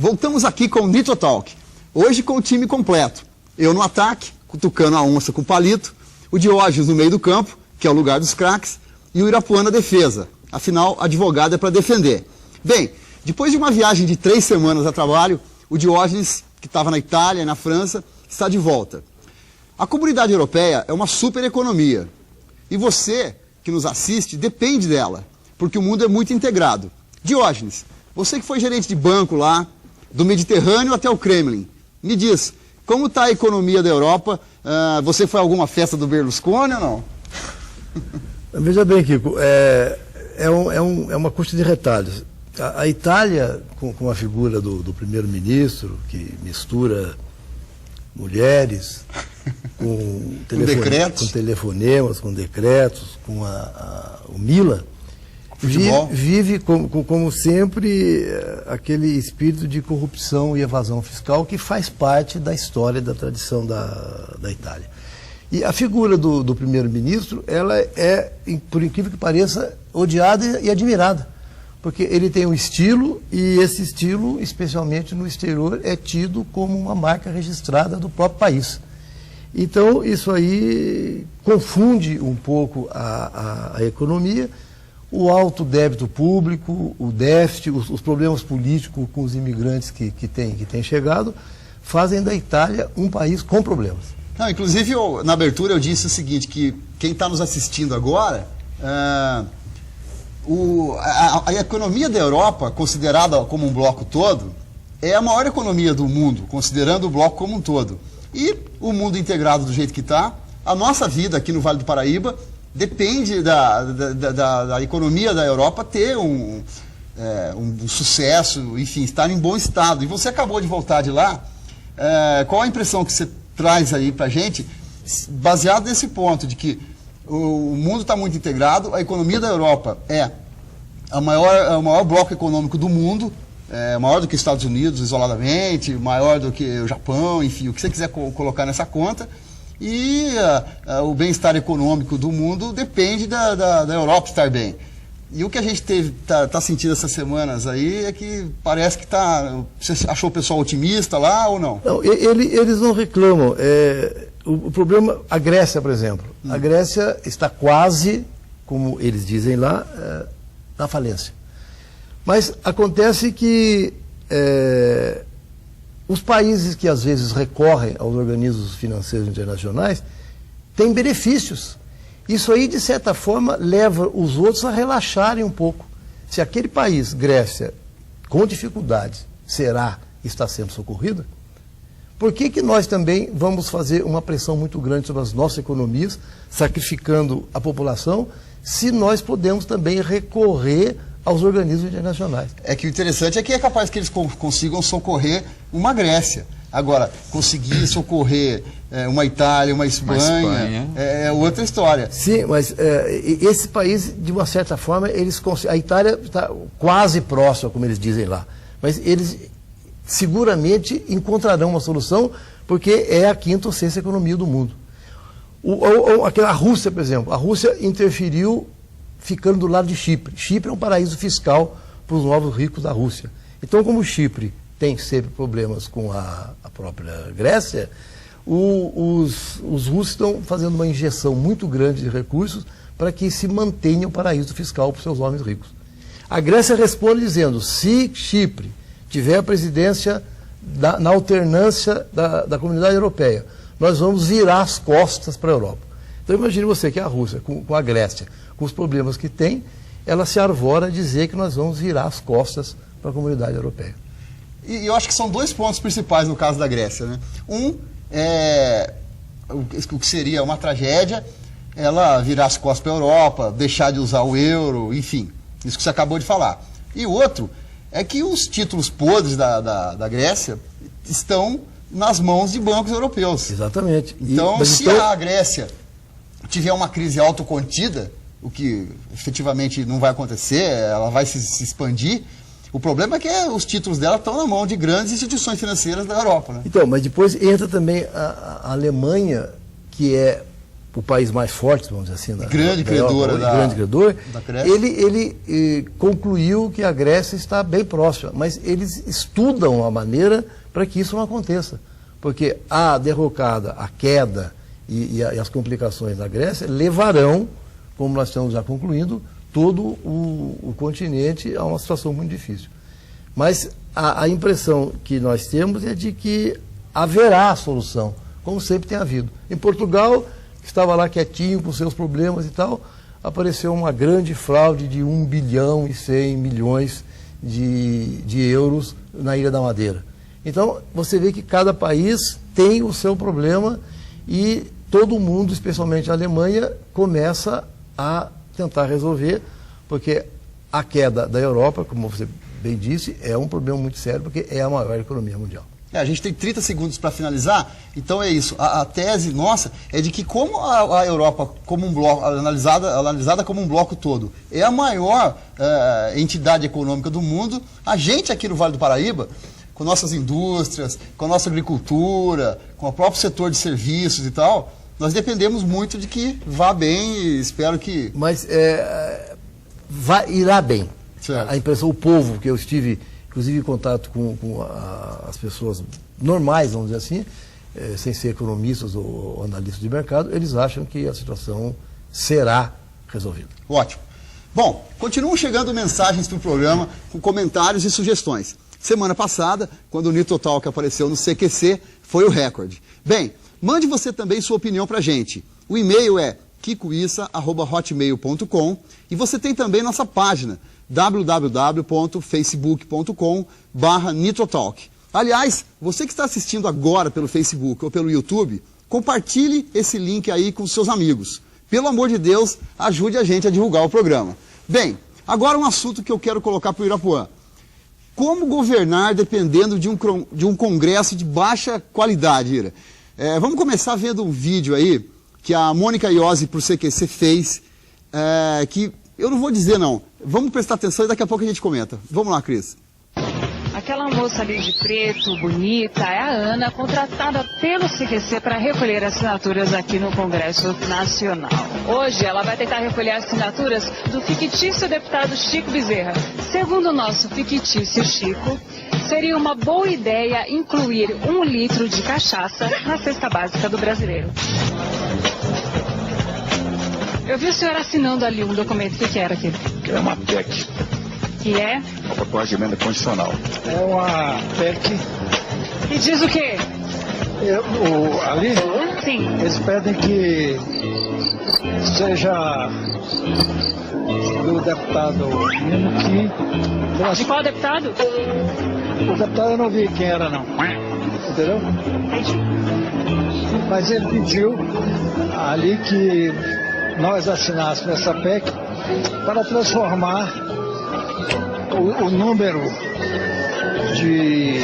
voltamos aqui com o Nitro Talk. Hoje com o time completo. Eu no ataque, cutucando a onça com o palito, o Diógenes no meio do campo, que é o lugar dos craques, e o Irapuã na defesa. Afinal, advogado é para defender. Bem, depois de uma viagem de 3 semanas a trabalho, o Diógenes, que estava na Itália e na França, está de volta. A comunidade europeia é uma super economia. E você, que nos assiste, depende dela, porque o mundo é muito integrado. Diógenes, você que foi gerente de banco lá, do Mediterrâneo até o Kremlin, me diz, como está a economia da Europa? Você foi a alguma festa do Berlusconi ou não? Veja bem, Kiko, é uma custa de retalhos. A Itália, com a figura do primeiro-ministro, que mistura mulheres, com telefonemas, com decretos, com o Mila, vive como sempre aquele espírito de corrupção e evasão fiscal que faz parte da história e da tradição da Itália. E a figura do primeiro-ministro, ela é, por incrível que pareça, odiada e admirada, porque ele tem um estilo, e esse estilo, especialmente no exterior, é tido como uma marca registrada do próprio país. Então, isso aí confunde um pouco a economia, o alto débito público, o déficit, os problemas políticos com os imigrantes que têm chegado, fazem da Itália um país com problemas. Não, inclusive, na abertura eu disse o seguinte, que quem está nos assistindo agora, a economia da Europa, considerada como um bloco todo, é a maior economia do mundo, considerando o bloco como um todo. E o mundo integrado do jeito que está, a nossa vida aqui no Vale do Paraíba depende da economia da Europa ter um sucesso, enfim, estar em bom estado. E você acabou de voltar de lá, qual a impressão que você traz aí para a gente, baseado nesse ponto de que o mundo está muito integrado, a economia da Europa é o maior bloco econômico do mundo, maior do que os Estados Unidos isoladamente, maior do que o Japão, enfim, o que você quiser colocar nessa conta, e o bem-estar econômico do mundo depende da Europa estar bem. E o que a gente está sentindo essas semanas aí é que parece que está... Você achou o pessoal otimista lá ou não? Não, eles não reclamam. O problema, a Grécia, por exemplo. A Grécia está quase, como eles dizem lá, na falência. Mas acontece que os países que às vezes recorrem aos organismos financeiros internacionais têm benefícios. Isso aí, de certa forma, leva os outros a relaxarem um pouco. Se aquele país, Grécia, com dificuldades, está sendo socorrido, por que nós também vamos fazer uma pressão muito grande sobre as nossas economias, sacrificando a população, se nós podemos também recorrer aos organismos internacionais? É que o interessante é que é capaz que eles consigam socorrer uma Grécia. Agora, conseguir socorrer uma Itália, uma Espanha, é outra história. Sim, mas esse país, de uma certa forma, a Itália está quase próxima, como eles dizem lá, mas eles seguramente encontrarão uma solução, porque é a 5ª ou 6ª economia do mundo. A Rússia, por exemplo, a Rússia interferiu ficando do lado de Chipre. Chipre é um paraíso fiscal para os novos ricos da Rússia. Então, como Chipre tem sempre problemas com a própria Grécia, os russos estão fazendo uma injeção muito grande de recursos para que se mantenha o paraíso fiscal para os seus homens ricos. A Grécia responde dizendo, se Chipre tiver a presidência na alternância da comunidade europeia, nós vamos virar as costas para a Europa. Então imagine você que a Rússia, com a Grécia, com os problemas que tem, ela se arvora a dizer que nós vamos virar as costas para a comunidade europeia. E eu acho que são 2 pontos principais no caso da Grécia, né? Um é o que seria uma tragédia, ela virar as costas para a Europa, deixar de usar o euro, enfim, isso que você acabou de falar. E o outro é que os títulos podres da Grécia estão nas mãos de bancos europeus. Exatamente. Então, se a Grécia tiver uma crise autocontida, o que efetivamente não vai acontecer, ela vai se expandir, o problema é que os títulos dela estão na mão de grandes instituições financeiras da Europa, né? Então, mas depois entra também a Alemanha, que é o país mais forte, vamos dizer assim, grande credor da Grécia, ele concluiu que a Grécia está bem próxima, mas eles estudam a maneira para que isso não aconteça, porque a derrocada, a queda e as complicações da Grécia levarão, como nós estamos já concluindo, todo o continente a uma situação muito difícil. Mas a impressão que nós temos é de que haverá solução, como sempre tem havido. Em Portugal, que estava lá quietinho com seus problemas e tal, apareceu uma grande fraude de 1 bilhão e 100 milhões de euros na Ilha da Madeira. Então, você vê que cada país tem o seu problema e todo mundo, especialmente a Alemanha, começa a tentar resolver, porque a queda da Europa, como você bem disse, é um problema muito sério, porque é a maior economia mundial. A gente tem 30 segundos para finalizar, então é isso. A tese nossa é de que como a Europa, como um bloco, analisada como um bloco todo, é a maior entidade econômica do mundo, a gente aqui no Vale do Paraíba, com nossas indústrias, com a nossa agricultura, com o próprio setor de serviços e tal, nós dependemos muito de que vá bem e espero que... Mas irá bem. Certo. A impressão, o povo, que eu estive, inclusive, em contato com as pessoas normais, vamos dizer assim, sem ser economistas ou analistas de mercado, eles acham que a situação será resolvida. Ótimo. Bom, continuam chegando mensagens para o programa com comentários e sugestões. Semana passada, quando o Nitrotalk apareceu no CQC, foi o recorde. Bem, mande você também sua opinião para a gente. O e-mail é kikoissa@hotmail.com e você tem também nossa página www.facebook.com/Nitrotalk. Aliás, você que está assistindo agora pelo Facebook ou pelo YouTube, compartilhe esse link aí com seus amigos. Pelo amor de Deus, ajude a gente a divulgar o programa. Bem, agora um assunto que eu quero colocar para o Irapuã. Como governar dependendo de um congresso de baixa qualidade, Ira? Vamos começar vendo um vídeo aí que a Mônica Iose para o CQC fez, que eu não vou dizer não. Vamos prestar atenção e daqui a pouco a gente comenta. Vamos lá, Cris. Aquela moça ali de preto, bonita, é a Ana, contratada pelo CQC para recolher assinaturas aqui no Congresso Nacional. Hoje ela vai tentar recolher assinaturas do fictício deputado Chico Bezerra. Segundo o nosso fictício Chico, seria uma boa ideia incluir 1 litro de cachaça na cesta básica do brasileiro. Eu vi o senhor assinando ali um documento. O que era aquilo? Que é uma PEC. Que é? Uma proposta de emenda constitucional. É uma PEC. E diz o quê? Ali? Sim. Eles pedem que seja do deputado Nino que... De qual deputado? O deputado eu não vi quem era, não. Entendeu? Mas ele pediu ali que nós assinássemos essa PEC para transformar o número de...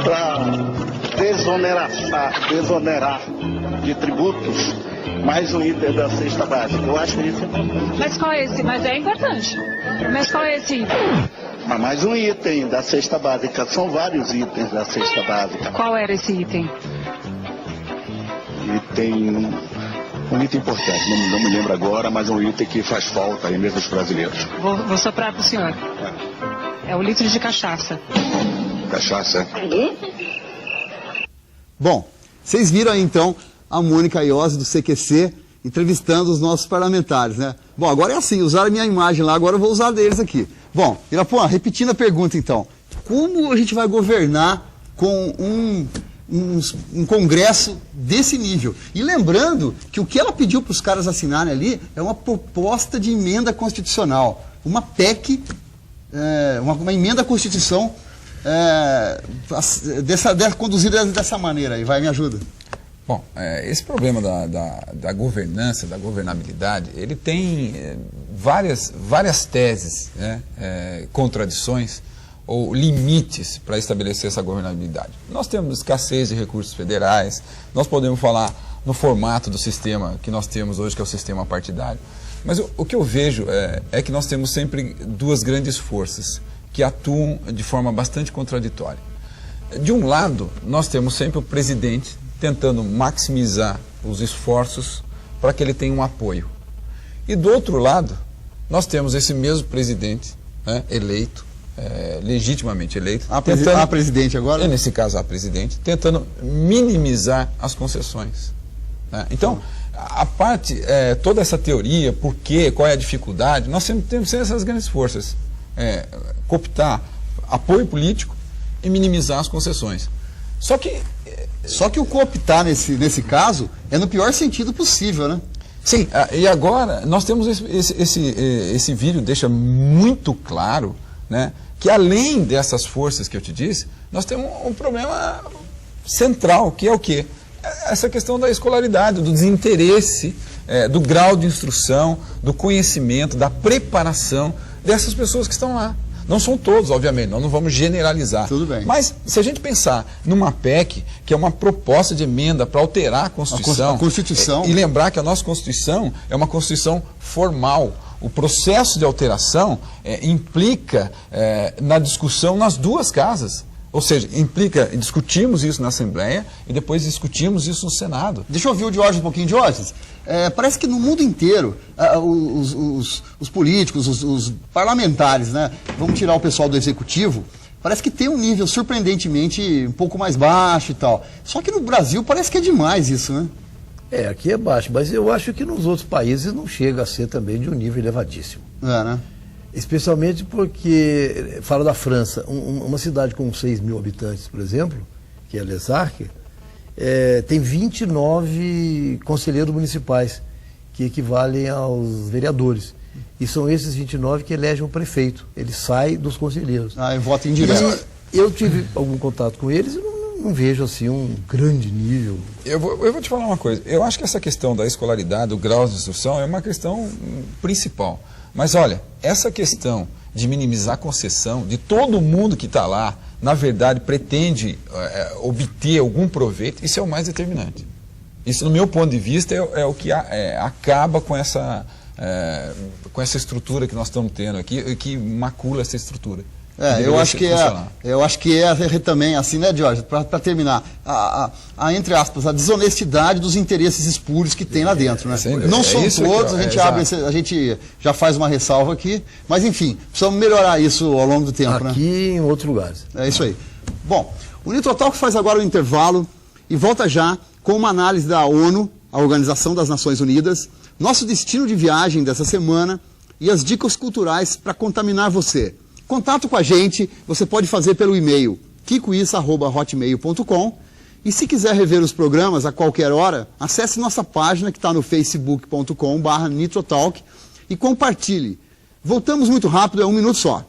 para desonerar de tributos mais um item da cesta básica. Eu acho que isso é importante. Mas qual é esse? Mas é importante. Mas qual é esse item? Mais um item da cesta básica. São vários itens da cesta básica. Qual era esse item? Um item importante, não me lembro agora, mas é um item que faz falta aí mesmo dos brasileiros. Vou soprar para o senhor. É o litro de cachaça. Cachaça? Bom, vocês viram aí então a Mônica Iose do CQC entrevistando os nossos parlamentares, né? Bom, agora é assim, usaram a minha imagem lá, agora eu vou usar deles aqui. Bom, Irapuã, repetindo a pergunta então, como a gente vai governar com um congresso desse nível? E lembrando que o que ela pediu para os caras assinarem ali é uma proposta de emenda constitucional, uma PEC, uma emenda à Constituição conduzida dessa maneira aí. Vai, me ajuda. Bom, esse problema da governança, da governabilidade, ele tem várias teses, né, contradições ou limites para estabelecer essa governabilidade. Nós temos escassez de recursos federais, nós podemos falar no formato do sistema que nós temos hoje, que é o sistema partidário. Mas o que eu vejo é que nós temos sempre duas grandes forças que atuam de forma bastante contraditória. De um lado, nós temos sempre o presidente tentando maximizar os esforços para que ele tenha um apoio. E do outro lado, nós temos esse mesmo presidente, né, eleito, legitimamente eleito. A presidente agora? Nesse caso, a presidente, tentando minimizar as concessões. Né? Então, a parte, toda essa teoria, por quê, qual é a dificuldade, nós temos essas grandes forças. Cooptar apoio político e minimizar as concessões. Só que o cooptar nesse caso é no pior sentido possível, né? Sim, e agora nós temos esse vídeo deixa muito claro, né, que além dessas forças que eu te disse, nós temos um problema central, que é o quê? Essa questão da escolaridade, do desinteresse, do grau de instrução, do conhecimento, da preparação dessas pessoas que estão lá. Não são todos, obviamente, nós não vamos generalizar. Tudo bem. Mas se a gente pensar numa PEC, que é uma proposta de emenda para alterar a Constituição, a Constituição. E lembrar que a nossa Constituição é uma Constituição formal. O processo de alteração implica na discussão nas duas casas. Ou seja, implica discutirmos isso na Assembleia e depois discutirmos isso no Senado. Deixa eu ouvir o Diógenes um pouquinho. Diógenes, parece que no mundo inteiro, os políticos, os parlamentares, né, vamos tirar o pessoal do executivo, parece que tem um nível surpreendentemente um pouco mais baixo e tal. Só que no Brasil parece que é demais isso, né? Aqui é baixo, mas eu acho que nos outros países não chega a ser também de um nível elevadíssimo. Né? Especialmente porque, falo da França, uma cidade com 6 mil habitantes, por exemplo, que é Les Arcs, tem 29 conselheiros municipais, que equivalem aos vereadores. E são esses 29 que elegem o prefeito. Ele sai dos conselheiros. E vota indireto. Eu tive algum contato com eles e não vejo assim um grande nível. Eu vou te falar uma coisa. Eu acho que essa questão da escolaridade, do grau de instrução, é uma questão principal. Mas olha, essa questão de minimizar a concessão, de todo mundo que está lá, na verdade, pretende obter algum proveito, isso é o mais determinante. Isso, no meu ponto de vista, é o que acaba com essa estrutura que nós estamos tendo aqui, que macula essa estrutura. Eu acho que é também assim, né, Jorge? Para terminar, entre aspas, a desonestidade dos interesses espúrios que tem lá dentro, né? Não são todos, a gente já faz uma ressalva aqui, mas enfim, precisamos melhorar isso ao longo do tempo, aqui, né? Em outros lugares. É isso aí. Bom, o Nitrotalk faz agora um intervalo e volta já com uma análise da ONU, a Organização das Nações Unidas, nosso destino de viagem dessa semana e as dicas culturais para contaminar você. Contato com a gente, você pode fazer pelo e-mail kikoissa@hotmail.com e se quiser rever os programas a qualquer hora, acesse nossa página que está no facebook.com/nitrotalk e compartilhe. Voltamos muito rápido, é 1 minuto só.